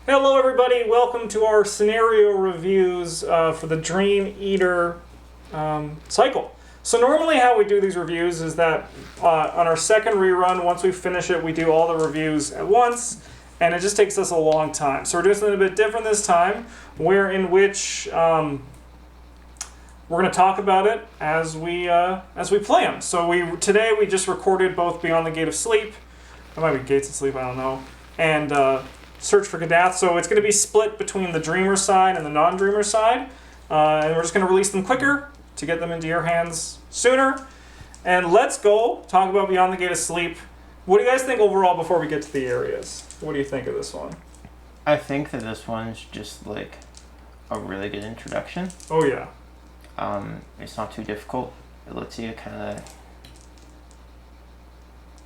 Hello everybody, welcome to our scenario reviews for the Dream Eater cycle. So normally how we do these reviews is that on our second rerun, once we finish it, we do all the reviews at once, and it just takes us a long time. So we're doing something a bit different this time, in which we're going to talk about it as we play them. So today we just recorded both Beyond the Gate of Sleep, it might be Gates of Sleep, I don't know, and Search for Kadath. So it's going to be split between the Dreamer side and the non-Dreamer side, and we're just going to release them quicker to get them into your hands sooner. And let's go talk about Beyond the Gate of Sleep. What do you guys think overall before we get to the areas? What do you think of this one? I think that this one's just like a really good introduction. Oh yeah. It's not too difficult. It lets you kind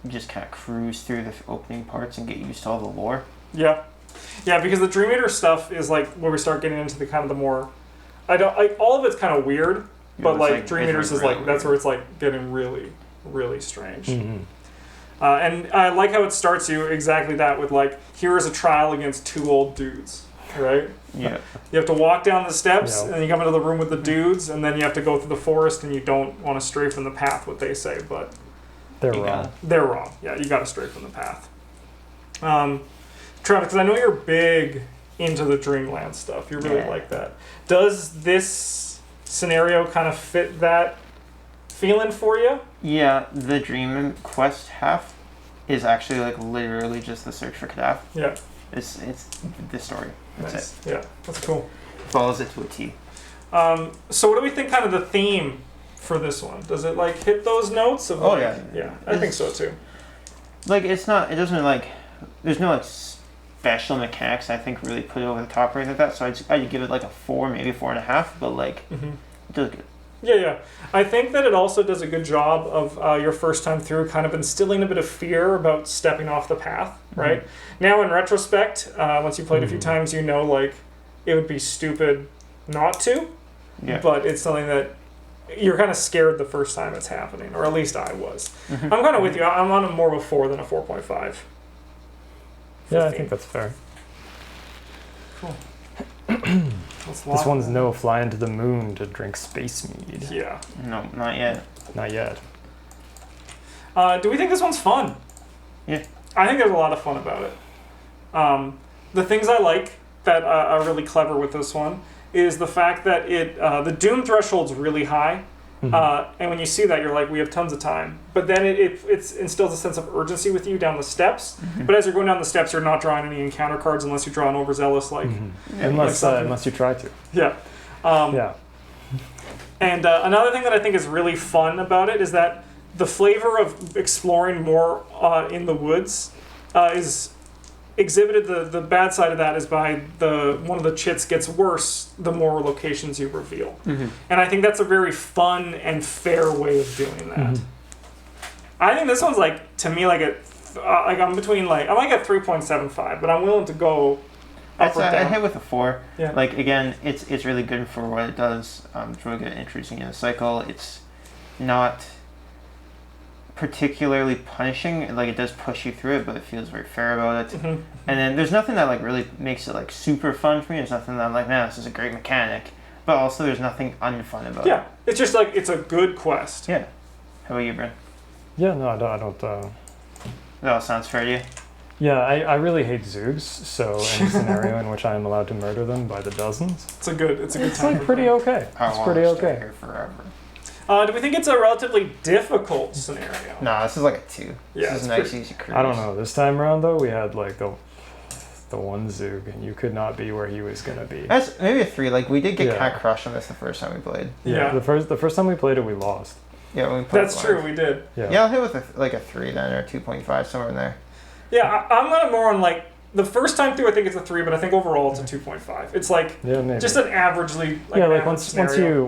of cruise through the opening parts and get used to all the lore. Yeah, because the Dream Eater stuff is like where we start getting into the kind of the more, all of it's kind of weird, but like Dream Eaters is like that's where it's like getting really, really strange. Mm-hmm. And I like how it starts you exactly that with like, here is a trial against two old dudes, right? Yeah. You have to walk down the steps, and then you come into the room with the dudes, and then you have to go through the forest, and you don't want to stray from the path, what they say, but they're wrong. They're wrong. Yeah, you got to stray from the path. Travis, because I know you're big into the Dreamland stuff. You really like that. Does this scenario kind of fit that feeling for you? Yeah, the Dream Quest half is actually like literally just the search for Kadath. Yeah. It's the story. That's it. Yeah, that's cool. Follows it to a T. So what do we think kind of the theme for this one? Does it like hit those notes? Of, like, yeah, I think so too. Like it doesn't like, there's no like special mechanics I think really put it over the top or anything like that, so I'd give it like a 4, maybe 4.5, but like it does good. Yeah. I think that it also does a good job of your first time through kind of instilling a bit of fear about stepping off the path, right? Now in retrospect, once you played a few times, you know like it would be stupid not to, but it's something that you're kind of scared the first time it's happening, or at least I was. I'm kind of with you. I'm on more of a 4 than a 4.5. Yeah, I think that's fair. Cool. This one's no flying to the moon to drink space mead. Yeah. No, not yet. Not yet. Do we think this one's fun? Yeah. I think there's a lot of fun about it. The things I like that are really clever with this one is the fact that the doom threshold's really high. And when you see that, you're like, we have tons of time. But then it instills a sense of urgency with you down the steps. But as you're going down the steps, you're not drawing any encounter cards unless you draw an overzealous, like... Unless you try to. Yeah. And another thing that I think is really fun about it is that the flavor of exploring more in the woods is exhibited. The bad side of that is by one of the chits gets worse the more locations you reveal, and I think that's a very fun and fair way of doing that. I think this one's like, to me, like I'm between like I might get 3.75, but I'm willing to go up or down. I'd hit with a 4. Yeah. Like again, it's really good for what it does. It's really good at introducing you to the cycle. It's not particularly punishing, like it does push you through it, but it feels very fair about it. And then there's nothing that like really makes it like super fun for me. There's nothing that I'm like, man, this is a great mechanic, but also there's nothing unfun about it. Yeah, it's just like it's a good quest. Yeah. How about you, Bryn? Yeah, no, I don't. That all sounds fair to you? Yeah, I really hate Zoogs, so any scenario in which I am allowed to murder them by the dozens, It's a good it's time. like pretty okay. It's pretty okay. Here forever. Do we think it's a relatively difficult scenario? No, this is like a 2. Yeah, this is a nice, easy cruise. I don't know. This time around, though, we had like the one Zoog, and you could not be where he was gonna be. That's maybe a 3. Like we did get kind of crushed on this the first time we played. Yeah. The first time we played it, we lost. Yeah, when we played. That's true. We did. Yeah, I'll hit with a 3 then, or 2.5, somewhere in there. Yeah, I'm gonna more on like the first time through. I think it's a 3, but I think overall it's a 2.5. It's like just an averagely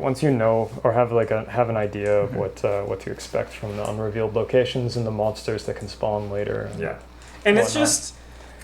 once you know or have an idea of what to expect from the unrevealed locations and the monsters that can spawn later. And it's just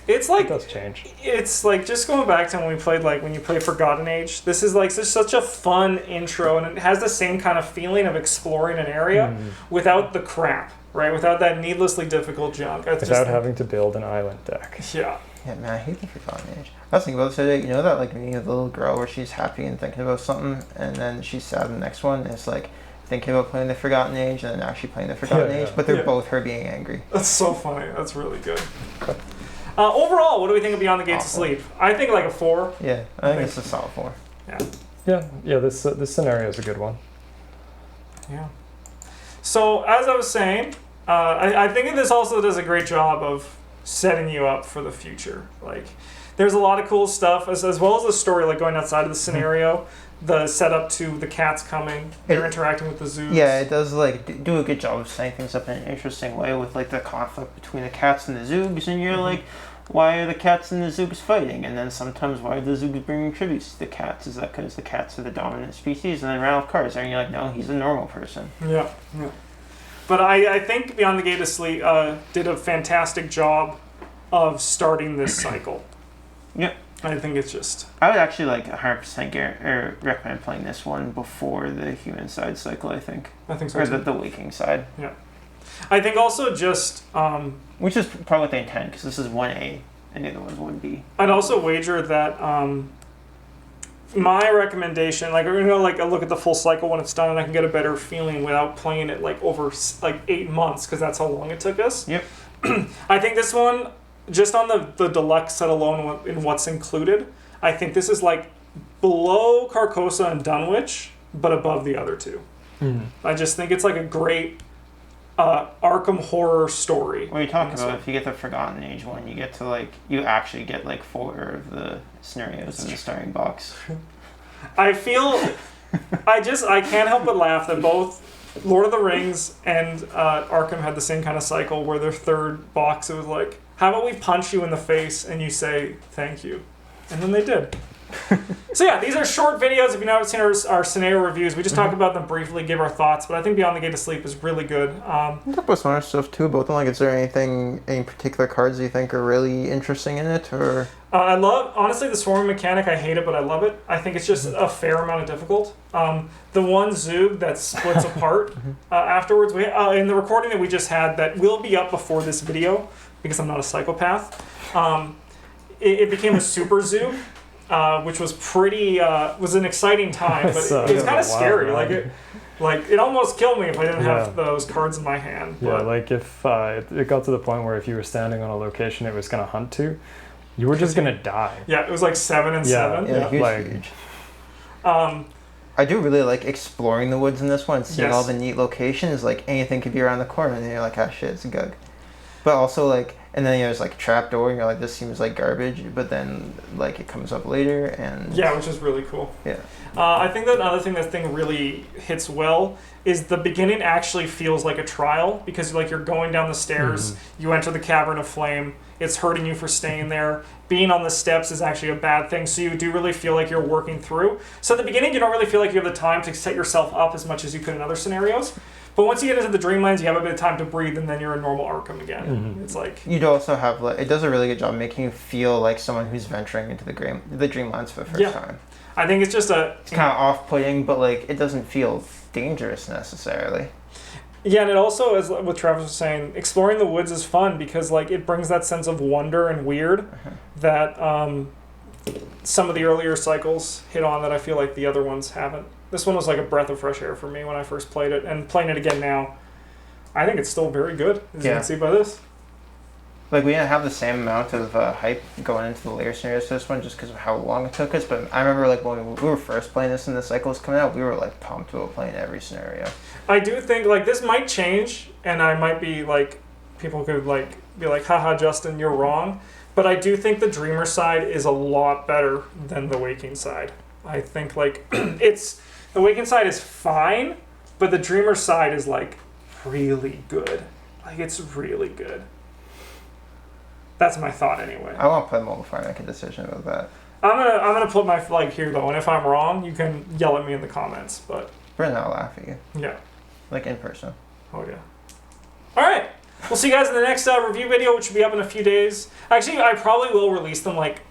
it's like it does change. It's like just going back to when we played when you play Forgotten Age. This is like such a fun intro, and it has the same kind of feeling of exploring an area without the crap. Right, without that needlessly difficult junk. Without having to build an island deck. Yeah, Yeah, man, I hate the Forgotten Age. I was thinking about this other day. You know that like meeting of the little girl where she's happy and thinking about something, and then she's sad in the next one. And it's like thinking about playing the Forgotten Age and then actually playing the Forgotten Age, but they're both her being angry. That's so funny. That's really good. Overall, what do we think of Beyond the Gates of Sleep? I think like a 4. Yeah, I think it's a solid 4. Yeah. This scenario is a good one. Yeah. So as I was saying, I think this also does a great job of setting you up for the future. Like, there's a lot of cool stuff as well as the story, like going outside of the scenario. The setup to the cats coming, they're interacting with the zoos. Yeah, it does like do a good job of setting things up in an interesting way with like the conflict between the cats and the zoogs, and you're like, why are the cats and the zoogs fighting? And then sometimes why are the zoogs bringing tributes to the cats? Is that because the cats are the dominant species? And then Ralph Carr's there, and you're like, no, he's a normal person. Yeah. But I think Beyond the Gate of Sleep did a fantastic job of starting this cycle. Yep. I think it's just... I would actually like 100% recommend playing this one before the human side cycle, I think. I think so or too. the waking side. Yeah. I think also just... which is probably what they intend, because this is 1A and the other one's 1B. I'd also wager that my recommendation, like, you know, like I look at the full cycle when it's done and I can get a better feeling without playing it like over like 8 months, because that's how long it took us. Yep. I think this one, just on the deluxe set alone in what's included, I think this is like below Carcosa and Dunwich, but above the other two. I just think it's like a great Arkham horror story. What are you talking about? If you get the Forgotten Age one, you get to like, you actually get like 4 of the scenarios in the starting box. I feel, I can't help but laugh that both Lord of the Rings and Arkham had the same kind of cycle where their third box, it was like, how about we punch you in the face and you say thank you? And then they did. So yeah, these are short videos. If you've not seen our scenario reviews, we just talk about them briefly, give our thoughts, but I think Beyond the Gate of Sleep is really good. Talk about some other stuff too about them. Like, is there any particular cards you think are really interesting in it, or? I love, honestly, the swarming mechanic. I hate it, but I love it. I think it's just a fair amount of difficult. The one Zoog that splits apart afterwards, we in the recording that we just had that will be up before this video, because I'm not a psychopath, it became a super Zoog. Which was was an exciting time, but it was kind of scary. Like it almost killed me if I didn't have those cards in my hand. Yeah, like if it got to the point where if you were standing on a location it was gonna hunt to, you were just gonna die. Yeah, it was like 7 and 7. Yeah, huge. I do really like exploring the woods in this one, seeing all the neat locations. Like anything could be around the corner, and then you're like, ah, shit, it's a gug. But also like. And then there's like a trap door, and you're like, this seems like garbage, but then like it comes up later, and yeah, which is really cool. Yeah. I think that another thing that thing really hits well is the beginning actually feels like a trial, because like you're going down the stairs, you enter the cavern of flame, it's hurting you for staying there. Being on the steps is actually a bad thing, so you do really feel like you're working through. So at the beginning, you don't really feel like you have the time to set yourself up as much as you could in other scenarios. But once you get into the Dreamlands, you have a bit of time to breathe, and then you're in normal Arkham again. It's like... You'd also have... like, it does a really good job making you feel like someone who's venturing into the Dreamlands for the first time. I think it's just It's kind of off-putting, but like it doesn't feel dangerous necessarily. Yeah, and it also, as what Travis was saying, exploring the woods is fun because like it brings that sense of wonder and weird that some of the earlier cycles hit on that I feel like the other ones haven't. This one was like a breath of fresh air for me when I first played it, and playing it again now, I think it's still very good, as you can see by this. Like, we didn't have the same amount of hype going into the later scenarios for this one just because of how long it took us, but I remember like when we were first playing this and the cycle was coming out, we were like pumped about playing every scenario. I do think like this might change, and I might be like, people could like be like, haha, Justin, you're wrong, but I do think the Dreamer side is a lot better than the Waking side. I think like the Waking side is fine, but the Dreamer side is like really good. Like it's really good. That's my thought anyway. I want to play them all before I make a decision about that. I'm gonna put my flag here though, and if I'm wrong, you can yell at me in the comments. But Bryn, I'll laugh at you. Yeah. Like in person. Oh yeah. All right. We'll see you guys in the next review video, which will be up in a few days. Actually, I probably will release them like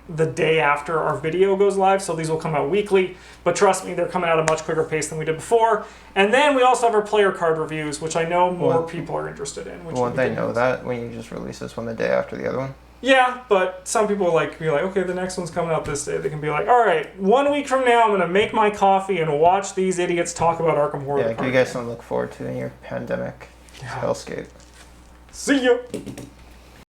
the day after our video goes live, so these will come out weekly. But trust me, they're coming at a much quicker pace than we did before. And then we also have our player card reviews, which I know more people are interested in. Won't they know that when you just release this one the day after the other one? Yeah, but some people be like, okay, the next one's coming out this day. They can be like, all right, 1 week from now, I'm gonna make my coffee and watch these idiots talk about Arkham Horror. Yeah, give you guys something to look forward to in your pandemic hellscape. See ya.